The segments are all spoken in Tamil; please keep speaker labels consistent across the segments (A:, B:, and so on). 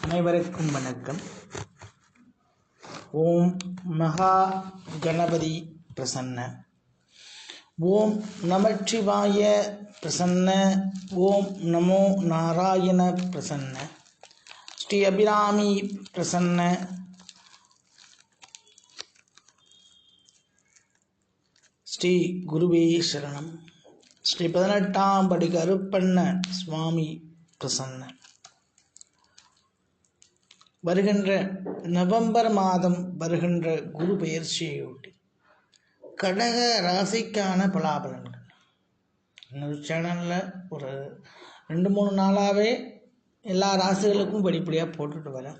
A: அனைவருக்கும் வணக்கம். ஓம் மகா கணபதி பிரசன்ன, ஓம் நமச்சிவாய பிரசன்ன, ஓம் நமோ நாராயண பிரசன்ன, ஸ்ரீ அபிராமி பிரசன்ன, ஸ்ரீ குருவே சரணம், ஸ்ரீ 18ஆம் படி கருப்பண்ண சுவாமி பிரசன்ன. வருகின்ற நவம்பர் மாதம் வருகின்ற குரு பெயர்ச்சியையொட்டி கடக ராசிக்கான பலாபலன்கள் இன்னொரு சேனலில் ஒரு 2-3 நாளாகவே எல்லா ராசிகளுக்கும் படிப்படியாக போட்டுட்டு வரேன்.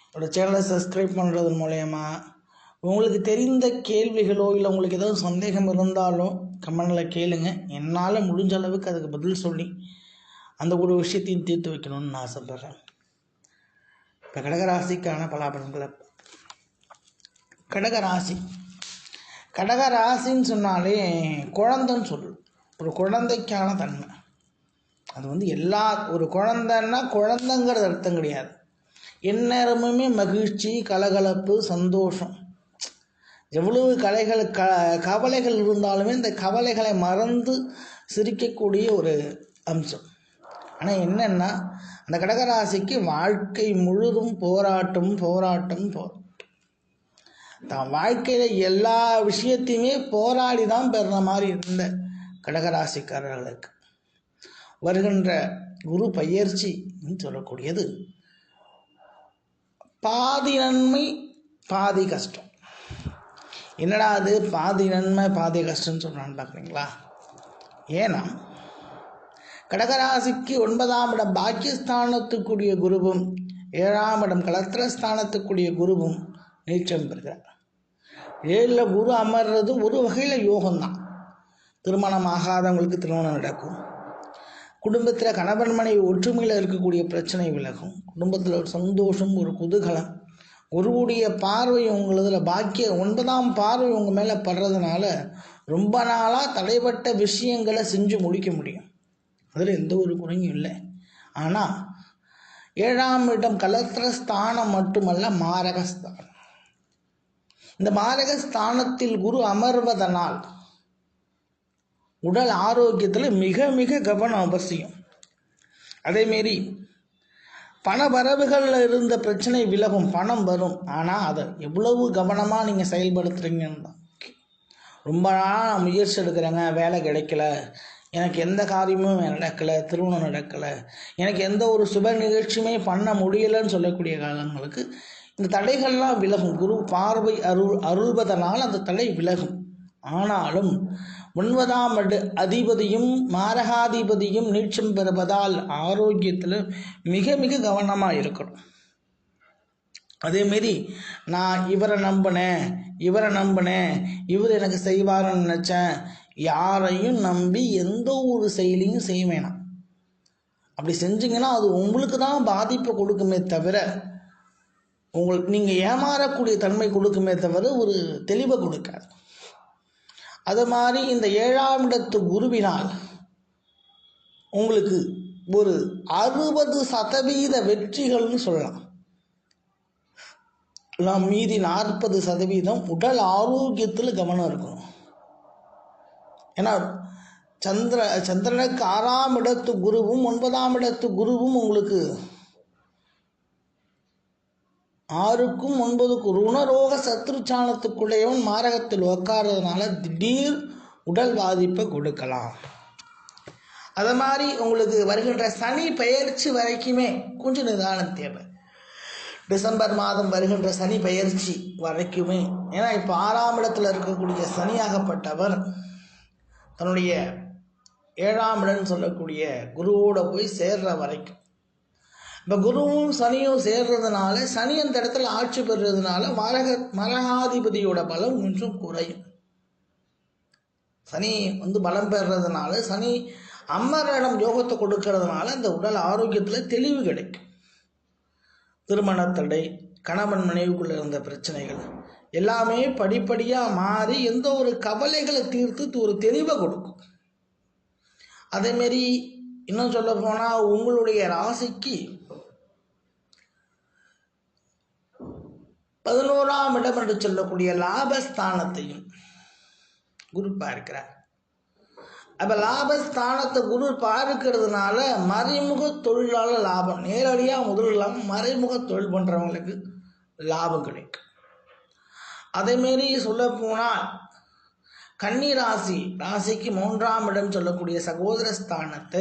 A: என்னோட சேனலை சப்ஸ்கிரைப் பண்ணுறது மூலயமா உங்களுக்கு தெரிந்த கேள்விகளோ இல்லை உங்களுக்கு ஏதாவது சந்தேகம் இருந்தாலோ கமெண்டில் கேளுங்க. என்னால் முடிஞ்ச அளவுக்கு அதுக்கு பதில் சொல்லி அந்த ஒரு விஷயத்தையும் தீர்த்து வைக்கணும்னு நான் ஆசைப்பட்றேன். இப்போ கடகராசிக்கான பலாபலன்களை, கடகராசின்னு சொன்னாலே குழந்தைன்னு சொல்லுது. ஒரு குழந்தைக்கான தன்மை அது எல்லா ஒரு குழந்தைன்னா குழந்தைங்கிறது அர்த்தம் கிடையாது. எந்நேரமுமே மகிழ்ச்சி, கலகலப்பு, சந்தோஷம். எவ்வளவு கவலைகள் இருந்தாலுமே இந்த கவலைகளை மறந்து சிரிக்கக்கூடிய ஒரு அம்சம். ஆனால் என்னென்னா அந்த கடகராசிக்கு வாழ்க்கை முழுதும் போராட்டம். தான் வாழ்க்கையில் எல்லா விஷயத்தையுமே போராடி தான் பெறுற மாதிரி இருந்த கடகராசிக்காரர்களுக்கு வருகின்ற குரு பயிற்சி சொல்லக்கூடியது பாதி நன்மை பாதி கஷ்டம். என்னடா அது பாதி நன்மை பாதி கஷ்டம்னு சொல்கிறான்னு பார்க்குறீங்களா? ஏன்னா கடகராசிக்கு 9ஆம் இடம் பாக்கியஸ்தானத்துக்குரிய குருவும் 7ஆம் இடம் கலத்திரஸ்தானத்துக்குரிய குருவும் நீச்சம் பெறுகிறார். 7ல் குரு அமர்றது ஒரு வகையில் யோகம்தான். திருமணம் ஆகாதவங்களுக்கு திருமணம் நடக்கும். குடும்பத்தில் கணவன் மனைவி ஒற்றுமையில் இருக்கக்கூடிய பிரச்சனை விலகும். குடும்பத்தில் ஒரு சந்தோஷம், ஒரு குதூகலம். குருவுடைய பார்வை உங்களதில் 9ஆம் பார்வை உங்கள் மேலே படுறதுனால ரொம்ப நாளாக தடைப்பட்ட விஷயங்களை செஞ்சு முடிக்க முடியும். அதில் எந்த ஒரு குறையும் இல்லை. ஆனால் 7ஆம் இடம் கலத்திரஸ்தானம் மட்டுமல்ல, மாரகஸ்தானம். இந்த மாரகஸ்தானத்தில் குரு அமர்வதனால் உடல் ஆரோக்கியத்தில் மிக மிக கவனம் அவசியம். அதேமாரி பண வரவுகளில் இருந்த பிரச்சனை விலகும், பணம் வரும். ஆனால் அதை எவ்வளவு கவனமாக நீங்கள் செயல்படுத்துகிறீங்கன்னு தான். ரொம்ப நாள் முயற்சி எடுக்கிறேங்க, வேலை கிடைக்கல, எனக்கு எந்த காரியமும் நடக்கலை, திருமணம் நடக்கலை, எனக்கு எந்த ஒரு சுப நிகழ்ச்சியுமே பண்ண முடியலைன்னு சொல்லக்கூடிய காலங்களுக்கு இந்த தடைகள்லாம் விலகும். குரு பார்வை அருள்வதனால் அந்த தடை விலகும். ஆனாலும் 9ஆம் அதிபதியும் மாரகாதிபதியும் நீச்சம் பெறுவதால் ஆரோக்கியத்தில் மிக மிக கவனமாக இருக்கணும். அதேமாரி நான் இவரை நம்பினேன், இவர் எனக்கு செய்வாருன்னு நினச்சேன், யாரையும் நம்பி எந்த ஒரு செயலையும் செய்ய வேணாம். அப்படி செஞ்சிங்கன்னா அது உங்களுக்கு தான் பாதிப்பை கொடுக்குமே தவிர, நீங்கள் ஏமாறக்கூடிய தன்மை கொடுக்குமே தவிர ஒரு தெளிவை கொடுக்காது. அது மாதிரி இந்த 7ஆம் இடத்து குருவினால் உங்களுக்கு ஒரு 60% வெற்றிகள்னு சொல்லலாம். மீதி 40% உடல் ஆரோக்கியத்தில் கவனம் இருக்கணும். ஏன்னா சந்திரனுக்கு 6ஆம் இடத்து குருவும் 9ஆம் இடத்து குருவும் உங்களுக்கு 6க்கும் 9க்கும் ருணரோக சத்ருச்சானத்துக்குள்ளேயும் மாரகத்தில் உட்கார்றதுனால திடீர் உடல் பாதிப்பை கொடுக்கலாம். அது மாதிரி உங்களுக்கு வருகின்ற சனி பெயர்ச்சி வரைக்குமே கொஞ்சம் நிதானம் தேவை. டிசம்பர் மாதம் வருகின்ற சனி பெயர்ச்சி வரைக்குமே. ஏன்னா இப்போ 6ஆம் இடத்துல இருக்கக்கூடிய சனியாகப்பட்டவர் தன்னுடைய 7ஆம் இடம் சொல்லக்கூடிய குருவோட போய் சேர்ற வரைக்கும், இப்போ குருவும் சனியும் சேர்றதுனால, சனி அந்த இடத்துல ஆட்சி பெறுறதுனால மரகாதிபதியோட பலம் கொஞ்சம் குறையும். சனி பலம் பெறுறதுனால, சனி அம்மரிடம் யோகத்தை கொடுக்கறதுனால அந்த உடல் ஆரோக்கியத்தில் தெளிவு கிடைக்கும். திருமணத்தடை, கணவன் மனைவிக்குள்ள இருந்த பிரச்சனைகள் எல்லாமே படிப்படியாக மாறி எந்த ஒரு கவலைகளை தீர்த்து ஒரு தெளிவை கொடுக்கும். அதேமாரி இன்னும் சொல்ல போனால் உங்களுடைய ராசிக்கு 11ஆம் இடம் என்று சொல்லக்கூடிய லாபஸ்தானத்தையும் குரு பார்க்கிறார். அப்போ லாபஸ்தானத்தை குரு பார்க்கிறதுனால மறைமுக தொழிலாளர் லாபம், நேரடியாக முதல் இல்லாமல் மறைமுக தொழில் பண்ணுறவங்களுக்கு லாபம் கிடைக்கும். அதேமாரி சொல்ல போனால் கன்னி ராசிக்கு 3ஆம் இடம் சொல்லக்கூடிய சகோதரஸ்தானத்தை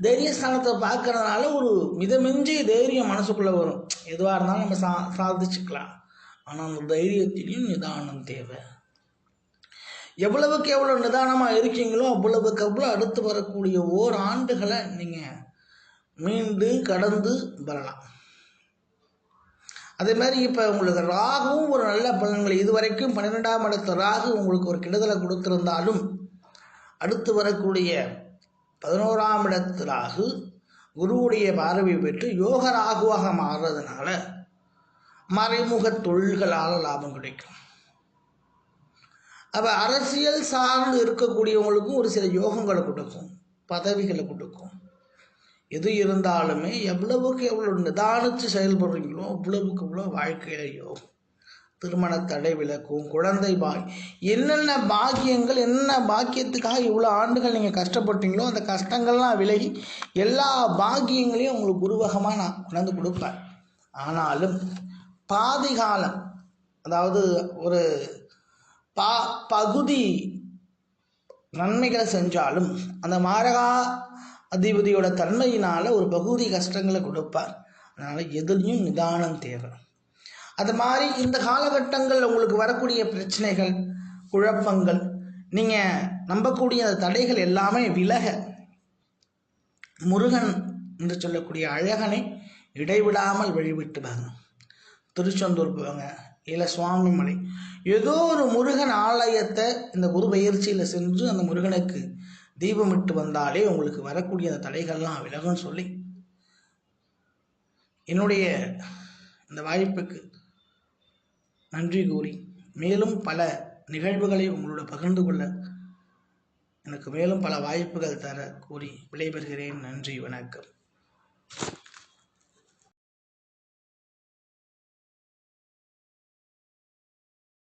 A: தைரியஸ்தானத்தை பார்க்கறதுனால ஒரு மிதமிஞ்சிய தைரியம் மனசுக்குள்ளே வரும். எதுவாக இருந்தாலும் நம்ம சாதிச்சுக்கலாம். ஆனால் அந்த தைரியத்திலையும் நிதானம் தேவை. எவ்வளவுக்கு எவ்வளோ நிதானமாக இருக்கீங்களோ அவ்வளவுக்கு அவ்வளோ அடுத்து வரக்கூடிய ஓராண்டுகளை நீங்கள் மீண்டு கடந்து வரலாம். அதே மாதிரி இப்போ உங்களுக்கு ராகுவும் ஒரு நல்ல பலன்கள், இதுவரைக்கும் 12ஆம் இடத்து ராகு உங்களுக்கு ஒரு கெடுதலை கொடுத்திருந்தாலும் அடுத்து வரக்கூடிய 11ஆம் இடத்து ராகு குருவுடைய பார்வை பெற்று யோக ராகுவாக மாறுறதுனால மறைமுக தொழில்களால் லாபம் கிடைக்கும். அப்போ அரசியல் சார்ந்து இருக்கக்கூடியவங்களுக்கும் ஒரு சில யோகங்களை கொடுக்கும், பதவிகளை கொடுக்கும். எது இருந்தாலுமே எவ்வளவுக்கு எவ்வளோ நிதானித்து செயல்படுறீங்களோ அவ்வளவுக்கு எவ்வளோ வாழ்க்கையில் யோகம். திருமண தடை விலக்கும், குழந்தை என்னென்ன பாக்கியங்கள், என்ன பாக்கியத்துக்காக இவ்வளோ ஆண்டுகள் நீங்கள் கஷ்டப்பட்டீங்களோ அந்த கஷ்டங்கள்லாம் விலகி எல்லா பாக்கியங்களையும் உங்களுக்கு குருவகமாக நான் கொண்டாந்து கொடுப்பேன். ஆனாலும் பாதி காலம், அதாவது ஒரு பகுதி நன்மைகளை செஞ்சாலும் அந்த மாரகா அதிபதியோட தன்மையினால் ஒரு பகுதி கஷ்டங்களை கொடுப்பார். அதனால் எதுலையும் நிதானம் தேவை. அது மாதிரி இந்த காலகட்டங்களில் உங்களுக்கு வரக்கூடிய பிரச்சனைகள், குழப்பங்கள், நீங்கள் நம்பக்கூடிய அந்த தடைகள் எல்லாமே விலக முருகன் என்று சொல்லக்கூடிய அழகனை இடைவிடாமல் வழிவிட்டு வாங்க. திருச்செந்தூர் போவாங்க, இல்லை சுவாமி மலை, ஏதோ ஒரு முருகன் ஆலயத்தை இந்த குரு பயிற்சியில் சென்று அந்த முருகனுக்கு தீபமிட்டு வந்தாலே உங்களுக்கு வரக்கூடிய அந்த தடைகள்லாம் விலகுன்னு சொல்லி என்னுடைய இந்த வாய்ப்புக்கு நன்றி கூறி மேலும் பல நிகழ்வுகளை உங்களோட பகிர்ந்து கொள்ள எனக்கு மேலும் பல வாய்ப்புகள் தர கூறி விடைபெறுகிறேன். நன்றி, வணக்கம்.